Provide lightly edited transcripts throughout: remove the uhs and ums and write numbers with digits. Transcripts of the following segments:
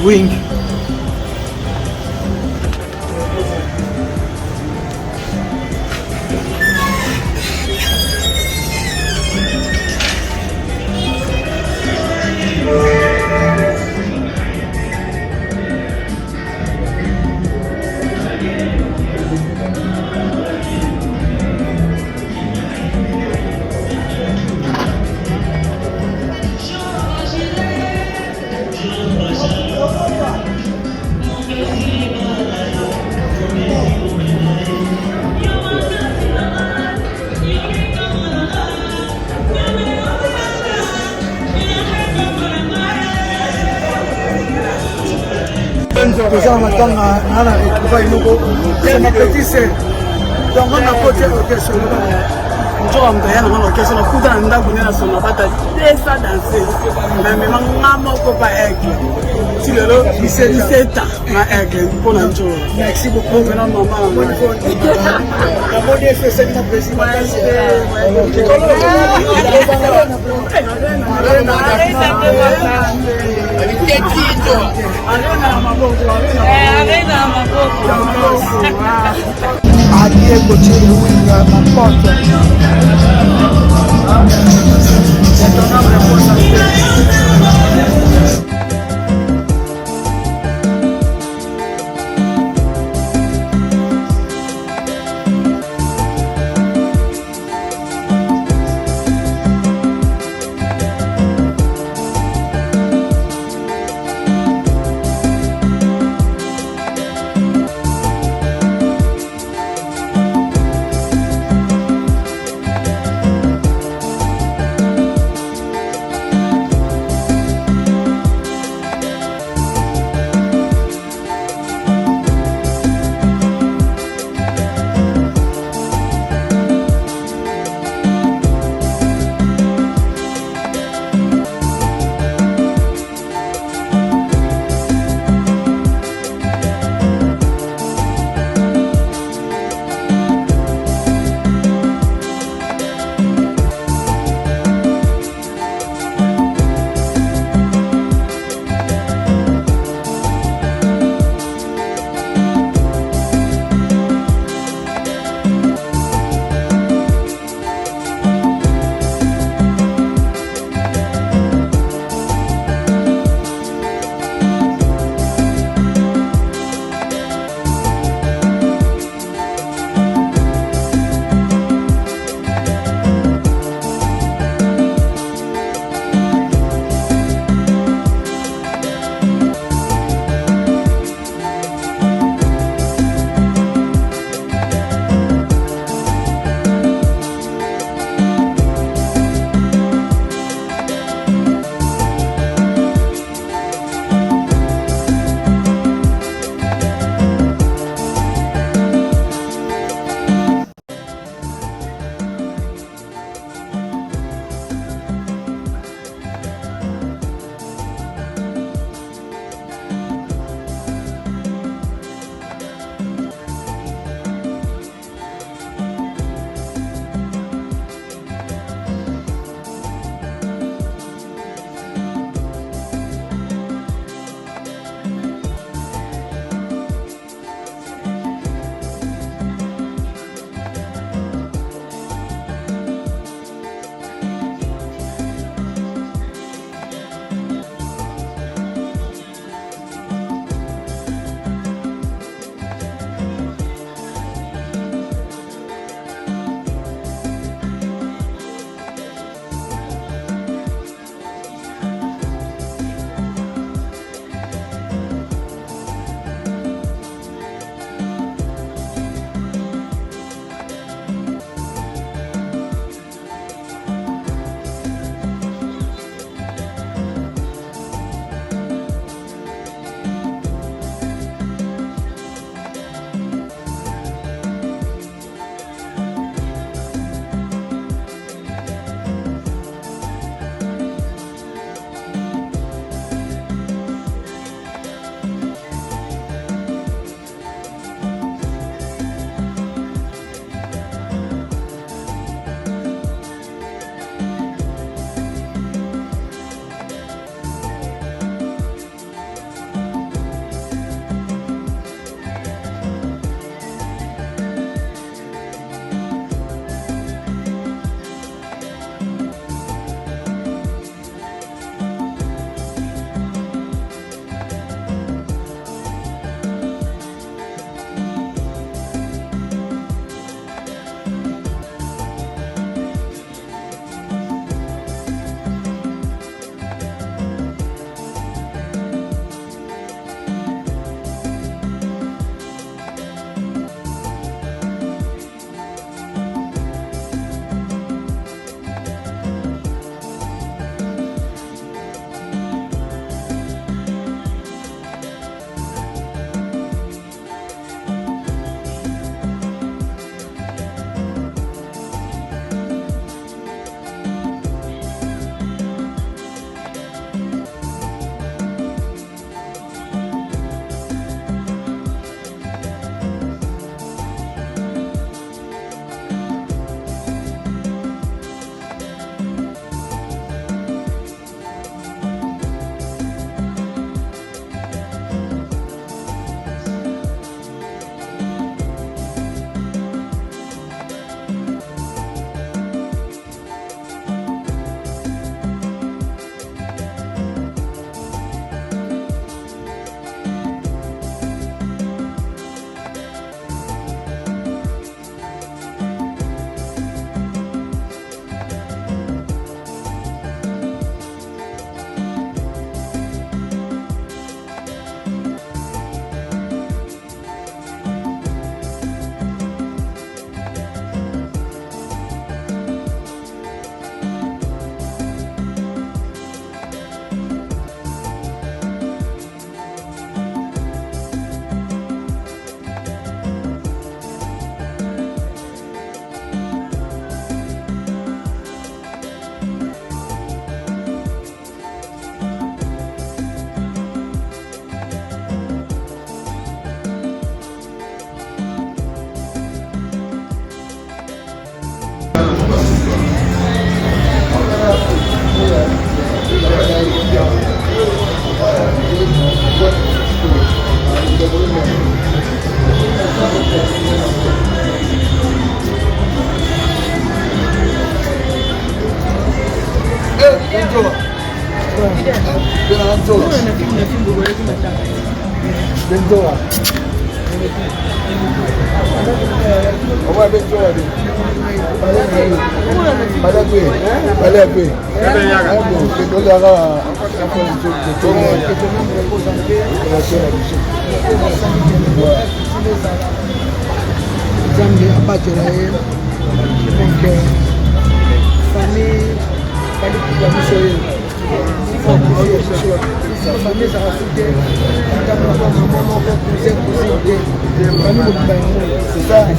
wing. Déjà maintenant on a retrouvé une nouveau c'est ma petite sœur donc on a côté orchestre on a un orchestre on a coudre un ndako na sona bata desa danser mais même maman ko pas aigle si le lot c'est 17 ans ma aigle pour la jour merci beaucoup maintenant maman la mode fait c'est mon président Adie Cochini Winga Mapoto.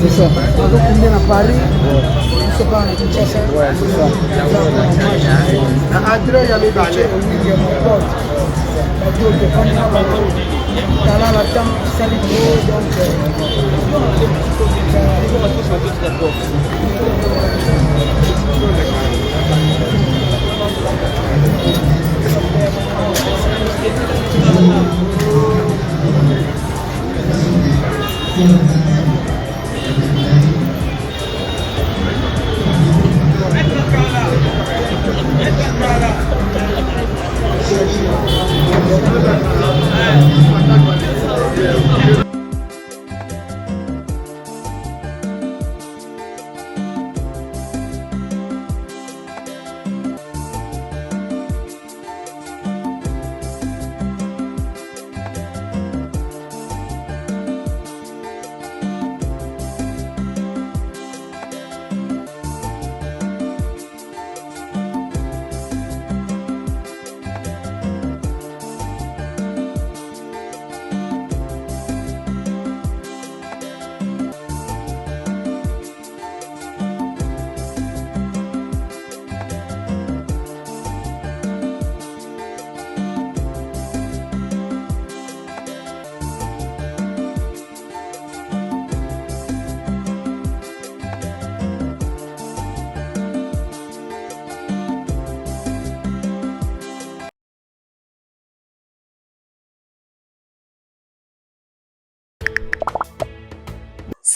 C'est ça. Donc on est à Paris, on se bat à Kinshasa. Ouais, c'est ça. À Adrien, il y a les bâchés, il y a mon pote. La temps, ça les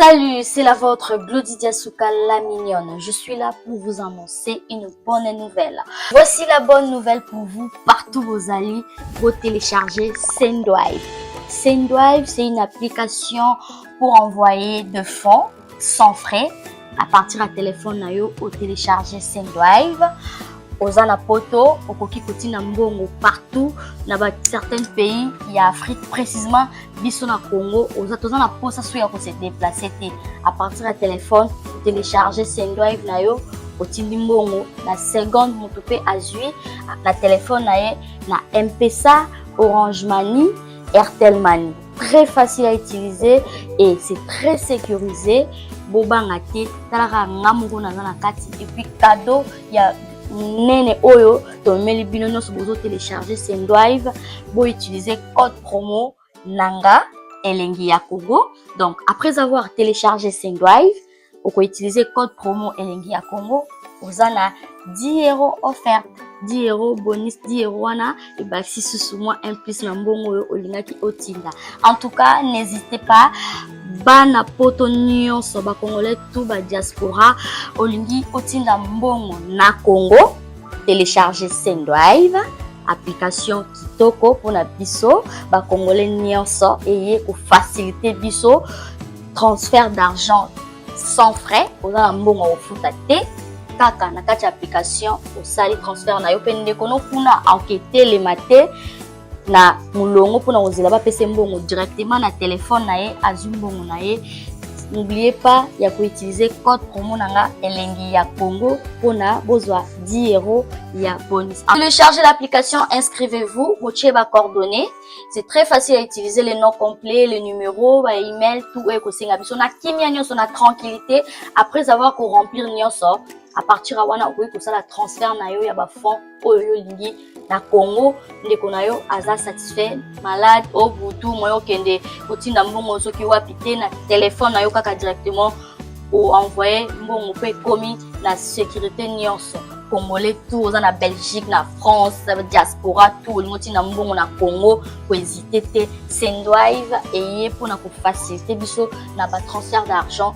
Salut, c'est la vôtre Glodidia Souka la mignonne. Je suis là pour vous annoncer une bonne nouvelle. Voici la bonne nouvelle pour vous, partout vous allez, vous télécharger Sendwave. Sendwave, c'est une application pour envoyer de fonds sans frais à partir du téléphone nayo au télécharger Sendwave. Ozana poto, okoki kotina mbongo partout na certains pays, il y a Afrique précisément, biso na Congo, ozana posa so ya ko se déplacer té à partir du téléphone, télécharger Sendwave nayo, otindi mbongo na seconde moto pe azui na téléphone naye na M-Pesa, Orange Money, Airtel Money. Très facile à utiliser et c'est très sécurisé. Bobanga té talaka ngamungo na kati et puis cadeau, il y a Nene Oyo, tomeli bino nyonso bozo télécharger Sendwave, bo utiliser code promo Nanga Elengi ya Congo. Donc après avoir téléchargé Sendwave, vous pouvez utiliser code promo Elengi ya Congo, vous avez 10 € offert, 10 € bonus, 10 € wana et bah si sous moi un plus na mbongo olingaki otinda. En tout cas, n'hésitez pas. Bana poto nyonso ba congolais tout ba diaspora olingi otinda mbongo na Congo, télécharger Sendwave, application kitoko pour na biso ba congolais nyonso et ko faciliter biso transfert d'argent sans frais oza mbongo ofuta te kaka na kati application osali transfert na yo pe ndeko no kuna enquêter les maté na mulongo pona ozela ba pese mbongo directement na téléphone na ye azwi mbongo na ye. N'oubliez pas ya ko utiliser code promo nanga Elengi ya Congo pona bozwa 10 € ya bonus. Téléchargez l'application, inscrivez-vous, motiez ba coordonnées. C'est très facile à utiliser, les noms complets, les numéros, ba email, tout est ko singa biso na kimia nyonso na tranquillité après avoir ko remplir nyonso. À partir à wana okoki kosala transfert na yo ya ba fonds oyo lingi na Congo ndeko na yo aza satisfait malade au butu moyo kende kotinda mbongo soki wapi te na téléphone na yo kaka directement ou envoyer mbongo pe komi na sécurité nyonso congolais tout oza na Belgique na France diaspora tout lingotinda mbongo na Congo ko hésiter te Sendwave eye pour na ko faciliter biso na ba transfert d'argent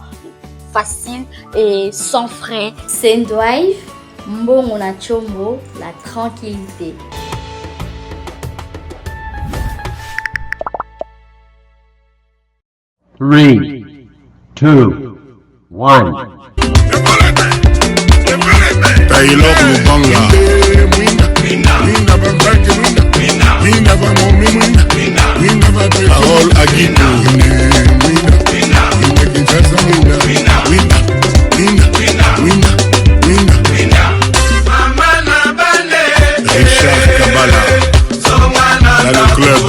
facile et sans frais. Sendwave, mbongo na chombo, la tranquillité. 3, 2, 1. Taylor Lubanga Parole à Guido Richard Kabala dans le club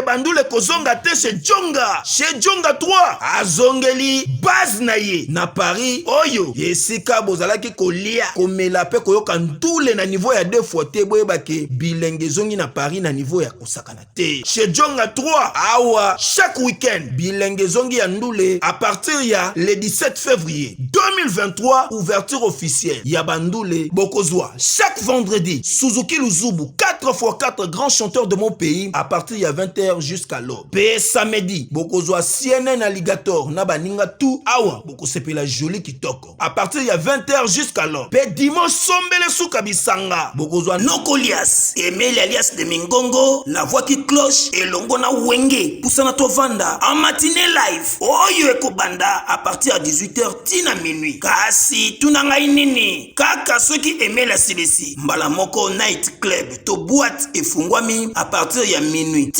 bandule kozonga te chez Djonga 3 azongeli base na ye na Paris oyo yesika bozalaki kolia komela pe koyoka ndule na niveau ya 2 fois te boyebake bilenge zongi na Paris na niveau ya kosakana te chez Djonga 3 awa chaque week-end bilenge zongi ya ndule à partir ya le 17 février 2023 ouverture officielle ya bandule bokozwa chaque vendredi Suzuki Luzubu 4x4 grands chanteurs de mon pays à partir ya 20h jusqu'à l'aube. Pe samedi, bokozwa CNN Alligator na baninga tout awa bokosepela joli kitoko. À partir ya 20h jusqu'à l'aube. Pe dimanche sombele suka bisanga. Bokozwa Nokolias, Emile alias de Mingongo, la voix qui cloche et longo na wenge. Poussana tovanda en matinée live. Oyo ekobanda à partir à 18h tina minuit. Kasi tunanga inini. Kaka soki Emile silesi. Mbala moko night club to boîte efungwami à partir ya minuit.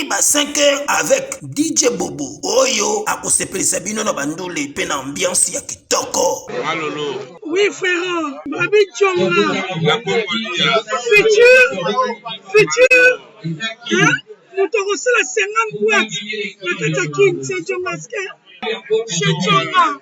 Ba 5h avec DJ Bobo oyo akosepelisa bino na bandule pe na ambiance ya kitoko. Malolo. Oui frère, Babi Djonga. La Congolia. Futur. Hein? Nous te reçons la 50 boîtes. La Tatakin, c'est Djonga.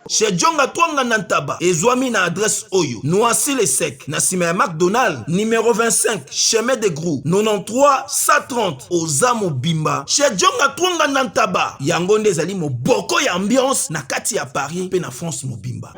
Chez Djonga Twanga Nantaba, ezwami na adresse Oyo, Noisy le Sec, na sima ya McDonald, numéro 25, chemin de Grou, 93 130, Ozamo Bimba. Chez Djonga Twanga Nantaba, yango nde ezali moboko ya ambiance na kati ya Paris pe na France Mobimba.